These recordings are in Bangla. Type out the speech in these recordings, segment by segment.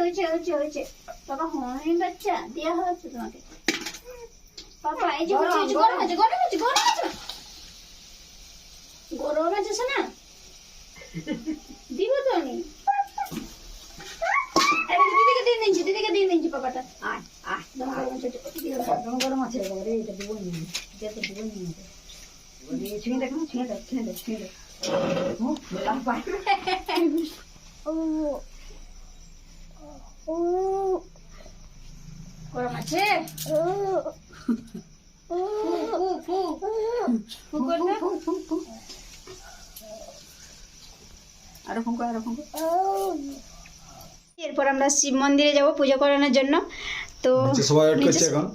হয়েছে বাবা হয়নি বাচ্চা দেওয়া হয়েছে তোমাকে পাপা এই যে হয়েছে গরম আছে শোনা দিব তো আমি দিদিকে দিয়ে দিচ্ছি পাপাটা গরম আছে এটা দিব ছুঁয়ে দেখো ছুঁয়ে দেখ গরম আছে আরো ফুঁকো এরপর আমরা শিব মন্দিরে যাব পুজো করানোর জন্য। তো সবাই ওয়েট করছে, এখন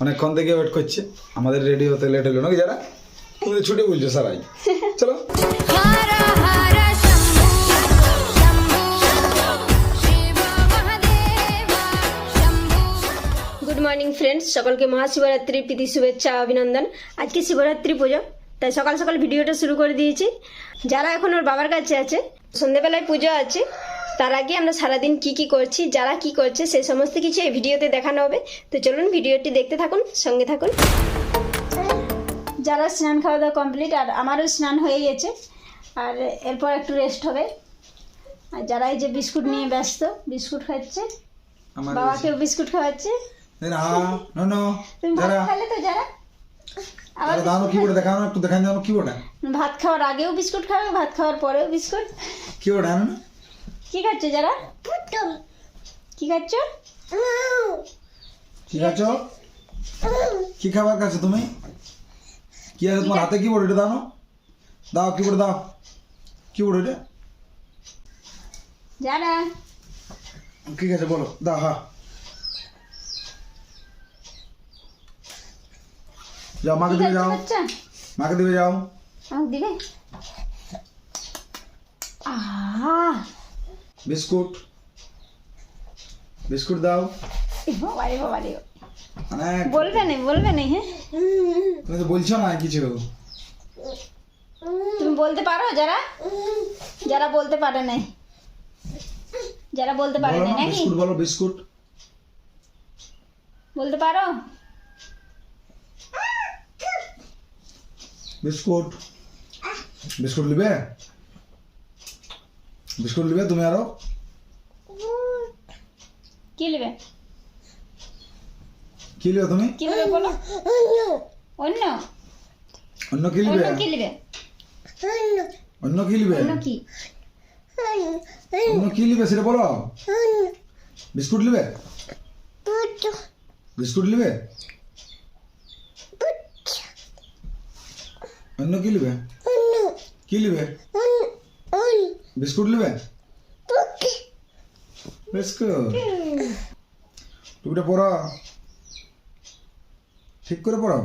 অনেকক্ষণ থেকে ওয়েট করছে, আমাদের রেডি হতে লেট হলো নাকি যারা তুমি ছুটি বলছো সবাই চলো। গুড মর্নিং ফ্রেন্ডস, সকলকে মহাশিবরাত্রির প্রীতি শুভেচ্ছা অভিনন্দন। আজকে শিবরাত্রি পুজো, তাই সকাল সকাল ভিডিওটা শুরু করে দিয়েছি। যারা এখন ওর বাবার কাছে আছে, সন্ধ্যেবেলায় পুজো আছে, তার আগে আমরা সারাদিন কি কি করছি, যারা কি করছে সেই সমস্ত কিছু এই ভিডিওতে দেখানো হবে। তো চলুন ভিডিওটি দেখতে থাকুন, সঙ্গে থাকুন। যারা স্নান খাওয়া দাওয়া কমপ্লিট, আর আমারও স্নান হয়ে গেছে, আর এরপর একটু রেস্ট হবে। আর যারা এই যে বিস্কুট নিয়ে ব্যস্ত, বিস্কুট খাচ্ছে, বাবাকেও বিস্কুট খাওয়াচ্ছে। তুমি ভাত খালে তো যারা ভাত খাওয়ার আগেও বিস্কুট খাবে, ভাত খাওয়ার পরেও বিস্কুট। কি খাচ্ছ যারা? কি খাচ্ছ? কি খাবার খাচ্ছ তুমি? কি আছে তোমার হাতে? কিবোর্ড এটা দাও, দাও কিবোর্ড দাও, কিবোর্ড এটা যারা ঠিক আছে বলো, দাও। হ্যাঁ যাও, মাকে দিবে যাও, মাকে দিবে যাও, দিবে। বিস্কুট বিস্কুট দাও। বলবে না হ্যাঁ, তুমি তো বলছো না কিছু। তুমি বলতে পারো? যারা বলতে পারে নাই, যারা বলতে পারে নাই নাকি? বিস্কুট বলো, বিস্কুট বলতে পারো? বিস্কুট বিস্কুট নিবে, বিস্কুট নিবে তুমি। আরো কি নেবে? কি নিবে তুমি? কি নেবে বলো? অন্য অন্য কি নিবে? কি নেবে? অন্য কি নিবে? অন্য কি? অন্য কি নিবে সেটা বলো। বিস্কুট নিবে, বিস্কুট নিবে। অন্য কি নিবে? কি নিবে? বিস্কুট নিবে, বিস্কুট। টুপিটা পরো, ঠিক করে পরো।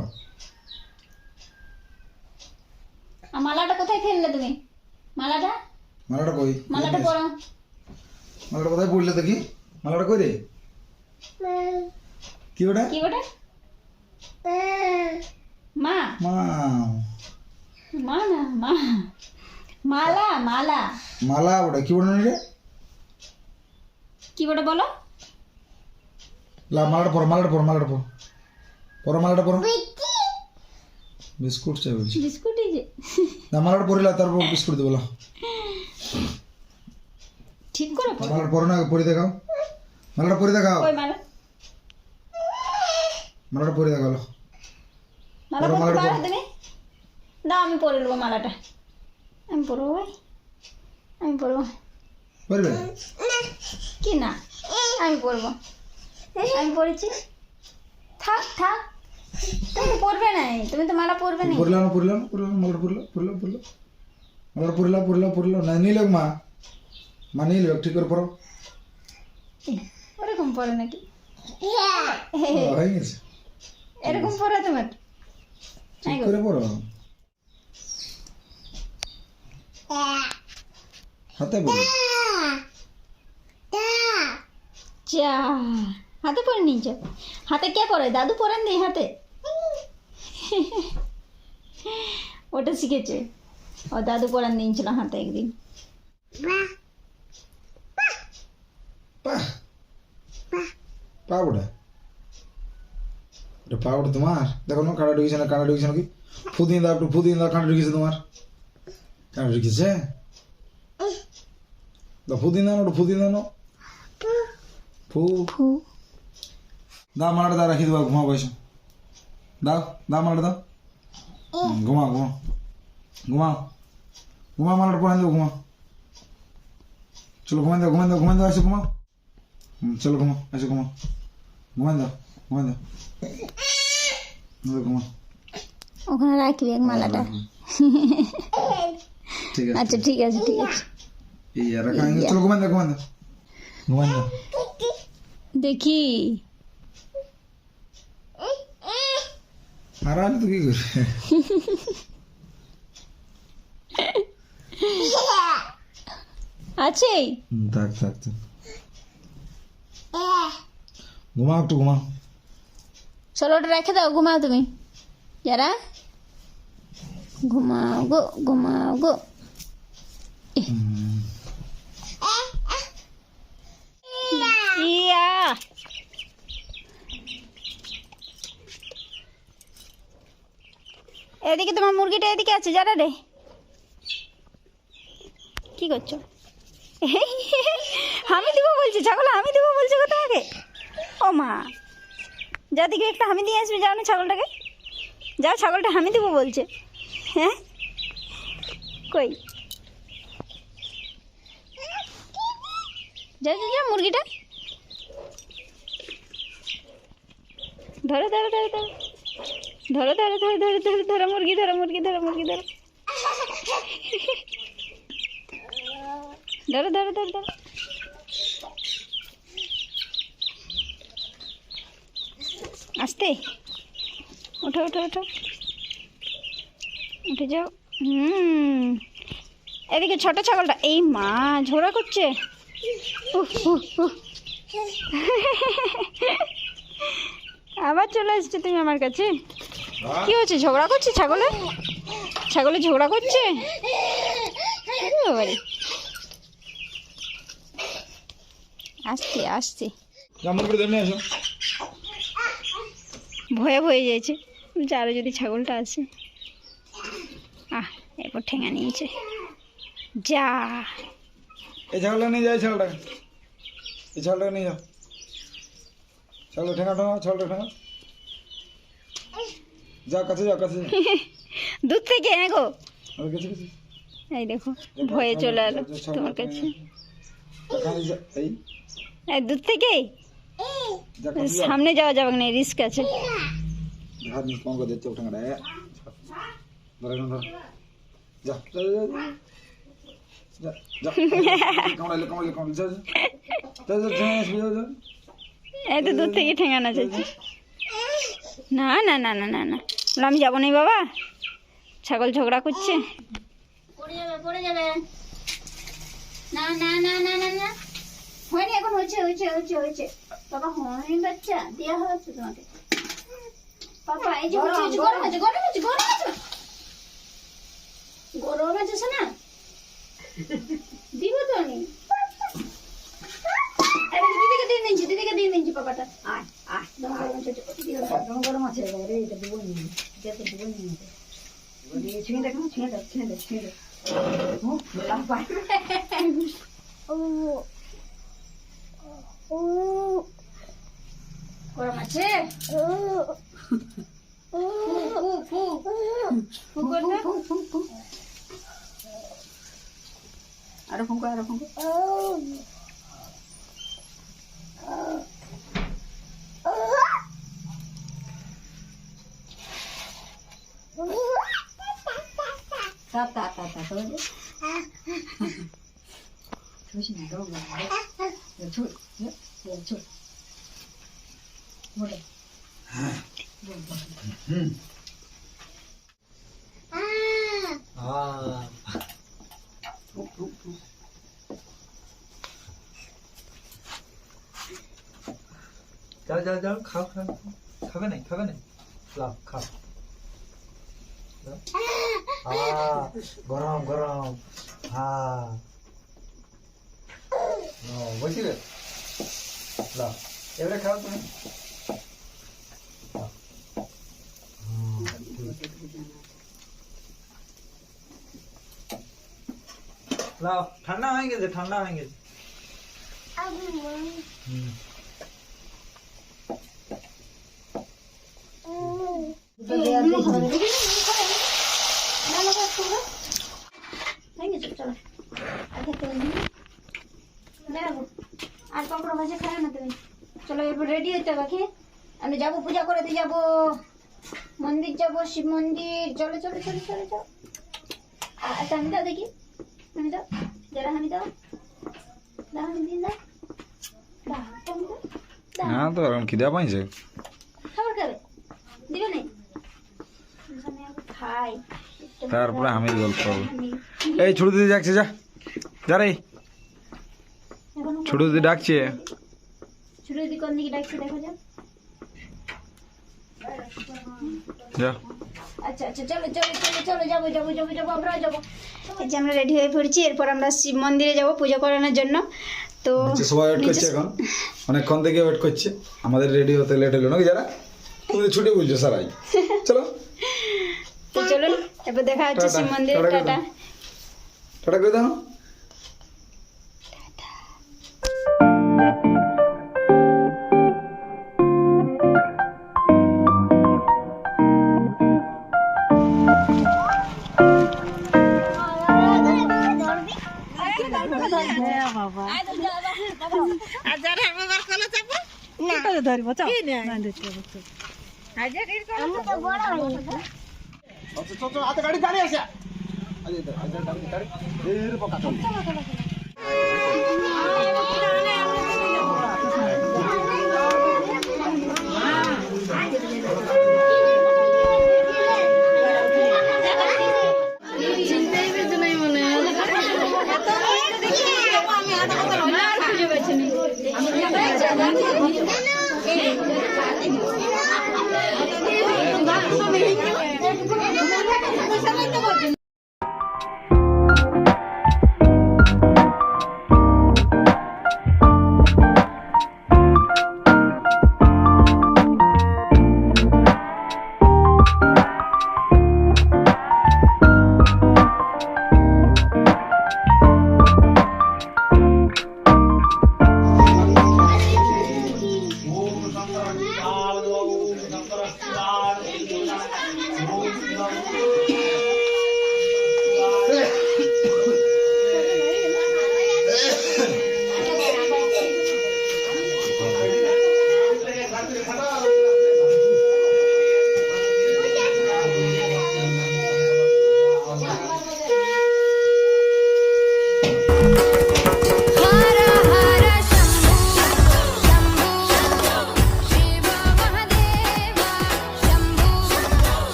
মালাটা কোথায় ফেললে তুমি? মালাটা কই? মালাটা পরো। মালাটা কোথায় পড়লে দেখি? মালাটা কই রে? কি ওটা? কি ওটা? মা মা মা না মা, মালা মালা। মালা ওটা কি ওটা রে? কি ওটা বলো? মালাটা পরো, মালাটা পরো। বিস্কুট চাই বলছি। বিস্কুটই যে না, মালাটা পরিলা তারপর বিস্কুট দেবো। ঠিক করে পরো। মালাটা পরো না, পরে দেখাও। মালাটা পরে দেখাও। কই মালা? মালাটা পরে দেখাও। মালা পরতে পারো তুমি? দাও আমি পরে নেবো মালাটা। আমি পরবো ভাই, আমি পরবো। পরবে কি না, আমি পরবো। আমি পরেছি, থাক তুমি তো পরবে নাই, তুমি তো মালা পরবে না। পরলাম মালাটা পরলাম না নিলে মা নিলে ঠিক করে পরো। ওরকম পরে নাকি? হয়ে গেছে, এরকম পরে তোমার ঠিক করে পরো। হাতে পরো। যা হাতে পরে নিয়েছ? হাতে কে পরে? দাদু পরেন নি হাতে? ওটা শিখেছে, ও দাদু পরান দিয়েছিল হাতে একদিন। পাউডা এটা পাউডা তোমার দেখো না কাঁটা ঢুকেছে না কাঁটা ঢুকেছে নাকি ফুদিন দাও একটু ফুদিন দাও কাঁটা ঢুকেছে তোমার কাঁটা ঢুকেছে দাও ফুদিন দাও না একটু ফুদিন দাও না ফু দাও মালাটা দাও রাখি দেবো ঘুমা বসে দাও দাও মালাটা দাও ঘুমাও ঘুমাও ঘুমাও ঘুমাও মালাটা পরে দেবো ঘুমাও চলো ঘুমাই দাও এসে ঘুমাও চলো ঘুমাও এসে ঘুমাও ঘুমাই দাও ঘুমাও ওখানে রাখবি এক মালাটা ঠিক আছে আচ্ছা ঠিক আছে এই রাখা চলো ঘুমাই দাও দেখি আর আজ তো কি করবে আছে থাক ঘুমাও একটু ঘুমাও চলো ওটা রেখে দাও ঘুমাও তুমি যারা ঘুমাও গো ইয়া এদিকে তোমার মুরগিটা এদিকে আছে যারা রে কি করছো আমি দিব বলছি ছাগল আমি দিব বলছি কোথা আগে ও মা যা দিকে একটা হামি দিয়ে আসবে যাও না ছাগলটাকে যাও ছাগলটা হামি দিব বলছে হ্যাঁ কই যা মুরগিটা ধরো মুরগি ধরো আস্তে ওঠো উঠে যাও এদিকে ছোট ছাগলটা এই মা ঝোড়া করছে আবার চলে আসছে তুমি আমার কাছে কি হচ্ছে ঝগড়া করছে ছাগলে ঝগড়া করছে আসতে ভয়ে যাচ্ছে যারা যদি ছাগলটা আসে এরপর ঠেঙা নিয়েছে যা এই ছাগলটা নিয়ে যায় ছাগলটা নিয়ে যাও ছাগলটা ঠেঙা যাও কাছে যাও দূর থেকে গো আর কাছে এই দেখো ভয়ে চলে এলো তোমার কাছে এই দূর থেকে সামনে যাওয়া যাবে না রিস্ক আছে হাত নিয়ে কম করে দিচ্ছে ঠেঙাটা ধরো এই তো দূর থেকে ঠেঙানো যাচ্ছে না আমি যাবো না বাবা ছাগল ঝগড়া করছে পড়ে যাবে না হয়নি এখন হয়েছে বাবা হয়নি বাচ্চা দেওয়া হচ্ছে তোমাকে পাপা এই যে গরম আছে শোনা দিব তো আমি দিদিকে দিয়ে দিচ্ছি পাপাটা গরম আছে এটা দিব ছুঁয়ে দেখো ছুঁয়ে দাও গরম আছে আরো ফোন কর তা খুশি না দাও ছোট বড় যাও খাবে না লাও খাও গরম বলছি লাও এবারে খাও তুমি। লাও, ঠান্ডা হয়ে গেছে, ঠান্ডা হয়ে গেছে। হুম। আর পাপড় ভাজা খাও না তুমি। চলো এবার রেডি হতে হবে। কি আমি যাবো, পূজা করতে যাবো, মন্দির যাবো, শিব মন্দির। চলো চলো চলো চলো চলো। আচ্ছা আমি দাও দেখি, আমি দাও, যারা আমি দাও, দাও আমি দিন দাও, দাও আমি দাও, দাও। না তো এখন খিদা পাইছে। খাবার খাবে দিবে না? আমি আগে খাই। তারপরে আমি গল্প করবো। এই ছোট দিদি ডাকছে, যা যা রে, ছোট দিদি ডাকছে। ছোট দিদি কোন দিকে ডাকছে দেখো যাও। যা আচ্ছা আচ্ছা চলো চলো চলো চলো যাবো যাবো যাবো যাবো আমরা যাবো। এই যে আমরা রেডি হয়ে পড়েছি, এরপর আমরা শিব মন্দিরে যাব পূজা করানোর জন্য। তো নিচে সবাই ওয়েট করছে, এখন অনেকক্ষণ থেকে ওয়েট করছে। আমাদের রেডি হতে লেট হলো নাকি? যারা তুমি ছুটি বলছো সারাই, চলো তো চলুন এরপর দেখা হচ্ছে শিব মন্দিরে। টাটা টাটা করে দাও। ধরবো চল। গাড়ি গাড়ি আছে।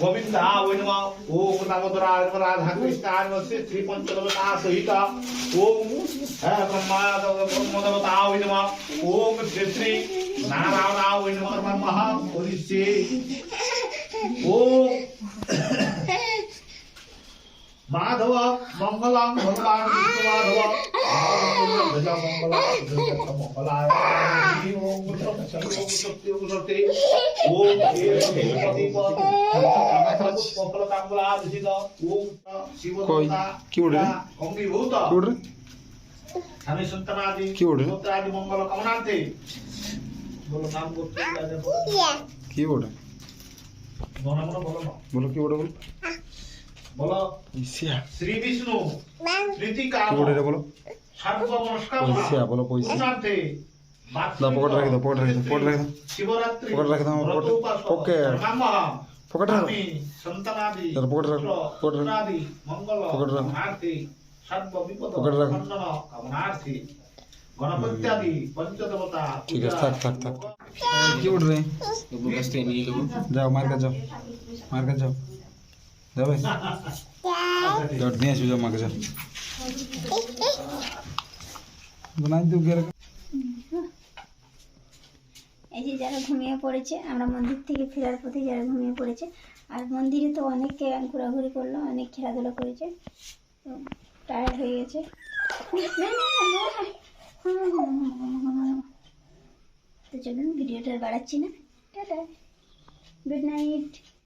गोविंदा ओम दामोदराय राधा कृष्णाय श्री पंचदेवता सहित ओम ब्रह्मदेवताय नमः ओम श्री श्री नारायणाय नमः ओरिष्ये ओम माधव मंगलम भगवान विष्णु माधव ध्वजा मंगलाय ओम शक्ति ओम কি ওরে অঙ্গীভূত কি ওরে আমি সন্তানাদি কি ওরে পুত্রাদি মঙ্গল কামনার্থে বলো নাম করতে কি ওরে বলো কি ওরে বলো বলো ইসিয়া শ্রী বিষ্ণু প্রীতিকা কি ওরে বলো সর্ব নমস্কার পয়সা বলো পয়সা কামনার্থে দাও পকেট রাখি দাও পকেট রাখি দাও পকেট রাখি দাও শিবরাত্রি পকেট রাখি দাও পকেট পকেট রাখো আমি সন্তানাদি দাও পকেট রাখো পকেট রাখো পুত্রাদি মঙ্গল পকেট রাখো কামনার্থে সর্ব বিপদ পকেট রাখো খণ্ডন কামনার্থে গণপত্যাদি পঞ্চদেবতা ঠিক আছে থাক থাক থাক কি উঠ রে যাও মার কাছে যাও মার কাছে যাও যাবে যাও নিয়ে আসো যাও মাকে যাও বানাই দিও গের এই যে যারা ঘুমিয়ে পড়েছে, আমরা মন্দির থেকে ফেরার পথে যারা ঘুমিয়ে পড়েছে। আর মন্দিরে তো অনেকে ঘোরাঘুরি করলো, অনেক খেলাধুলা করেছে, তো টায়ার্ড হয়ে গেছে। তো চলুন, ভিডিওটা আর বাড়াচ্ছি না, টাটা, গুড নাইট।